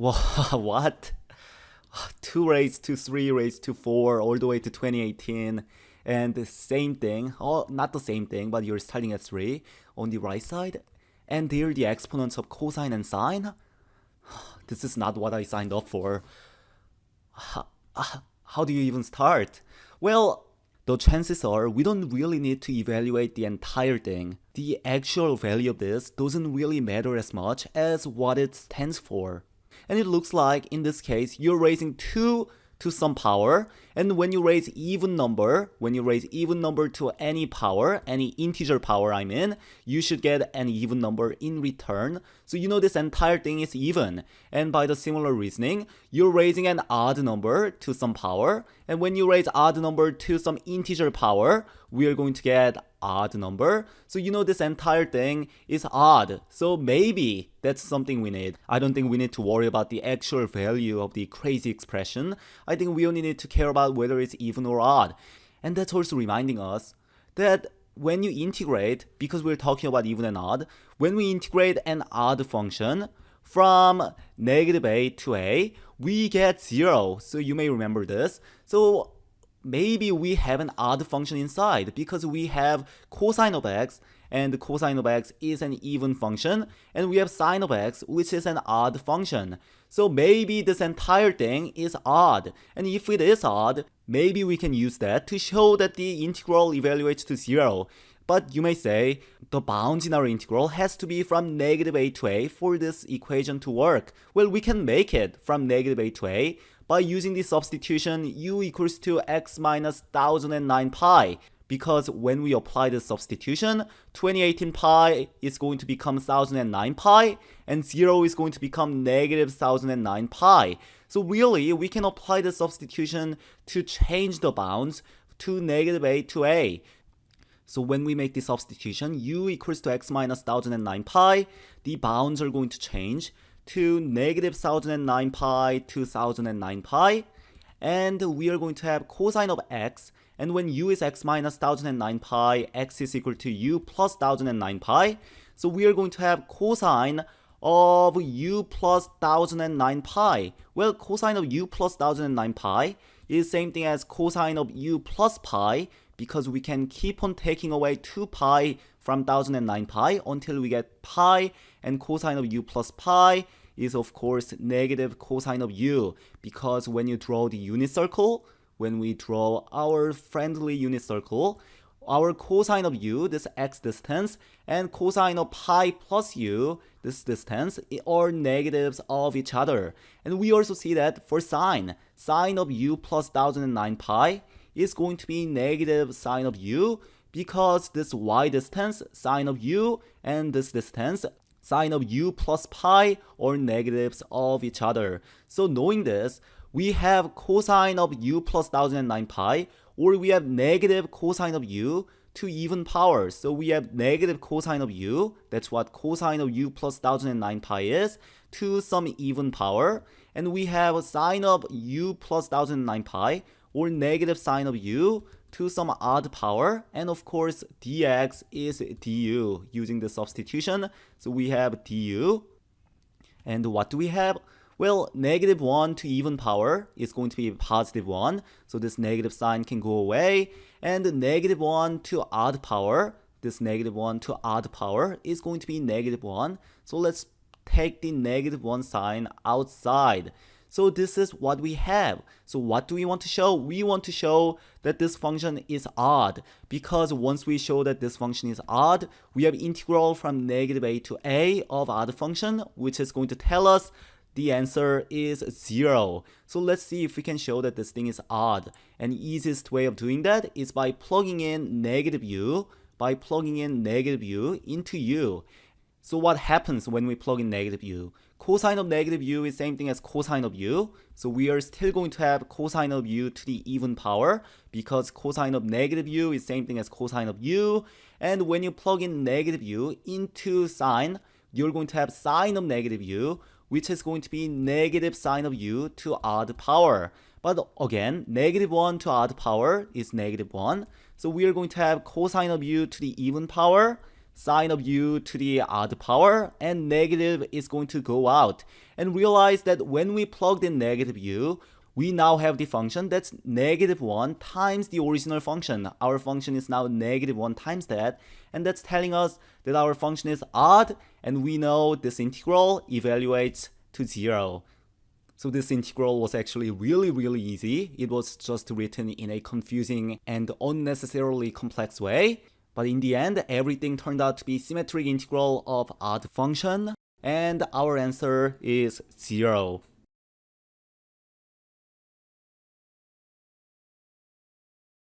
What? 2 raised to 3 raised to 4 all the way to 2018. And the same thing, oh, not the same thing, but you're starting at 3 on the right side. And they're the exponents of cosine and sine. This is not what I signed up for. How do you even start? Well, the chances are we don't really need to evaluate the entire thing. The actual value of this doesn't really matter as much as what it stands for. And it looks like in this case you're raising 2 to some power, and when you raise even number to any power, any integer power I mean, you should get an even number in return. So you know this entire thing is even, and by the similar reasoning, you're raising an odd number to some power, and when you raise odd number to some integer power, we are going to get odd number. So you know this entire thing is odd. So maybe that's something we need. I don't think we need to worry about the actual value of the crazy expression. I think we only need to care about whether it's even or odd. And that's also reminding us that when you integrate, because we're talking about even and odd, when we integrate an odd function from negative a to a, we get 0. So you may remember this. So maybe we have an odd function inside because we have cosine of x, and cosine of x is an even function, and we have sine of x, which is an odd function. So maybe this entire thing is odd, and if it is odd, maybe we can use that to show that the integral evaluates to 0. But you may say, the bounds in our integral has to be from negative a to a for this equation to work. Well, we can make it from negative a to a by using the substitution u equals to x minus 1009 pi. Because when we apply the substitution, 2018 pi is going to become 1009 pi, and 0 is going to become negative 1009 pi. So really, we can apply the substitution to change the bounds to negative a to a. So when we make the substitution, u equals to x minus 1009 pi, the bounds are going to change to negative 1009 pi to 1009 pi, and we are going to have cosine of x, and when u is x minus 1009 pi, x is equal to u plus 1009 pi, so we are going to have cosine of u plus 1009 pi. Well, cosine of u plus 1009 pi is same thing as cosine of u plus pi, because we can keep on taking away 2 pi from 1009 pi until we get pi, and cosine of u plus pi is of course negative cosine of u, because when you draw the unit circle, when we draw our friendly unit circle, our cosine of u, this x distance, and cosine of pi plus u, this distance, are negatives of each other. And we also see that for sine of u plus 1009 pi is going to be negative sine of u, because this y distance, sine of u, and this distance, sine of u plus pi, are negatives of each other. So knowing this, we have cosine of u plus 1009 pi, or we have negative cosine of u to even powers. So we have negative cosine of u, that's what cosine of u plus 1009 pi is, to some even power. And we have sine of u plus 1009 pi, or negative sine of u to some odd power, and of course dx is du using the substitution. So we have du, and what do we have? Well, negative 1 to even power is going to be positive 1, so this negative sign can go away, and negative 1 to odd power, this negative 1 to odd power is going to be negative 1, so let's take the negative 1 sign outside. So this is what we have. So what do we want to show? We want to show that this function is odd, because once we show that this function is odd, we have integral from negative a to a of odd function, which is going to tell us the answer is 0. So let's see if we can show that this thing is odd. And the easiest way of doing that is by plugging in negative u, into u. So what happens when we plug in negative u? Cosine of negative u is same thing as cosine of u. So we are still going to have cosine of u to the even power, because cosine of negative u is same thing as cosine of u. And when you plug in negative u into sine, you're going to have sine of negative u, which is going to be negative sine of u to odd power. But again, negative 1 to odd power is negative 1. So we are going to have cosine of u to the even power. sine of u to the odd power, and negative is going to go out. And realize that when we plugged in negative u, we now have the function that's negative 1 times the original function. Our function is now negative 1 times that, and that's telling us that our function is odd, and we know this integral evaluates to 0. So this integral was actually really easy. It was just written in a confusing and unnecessarily complex way. But in the end, everything turned out to be symmetric integral of odd function, and our answer is 0.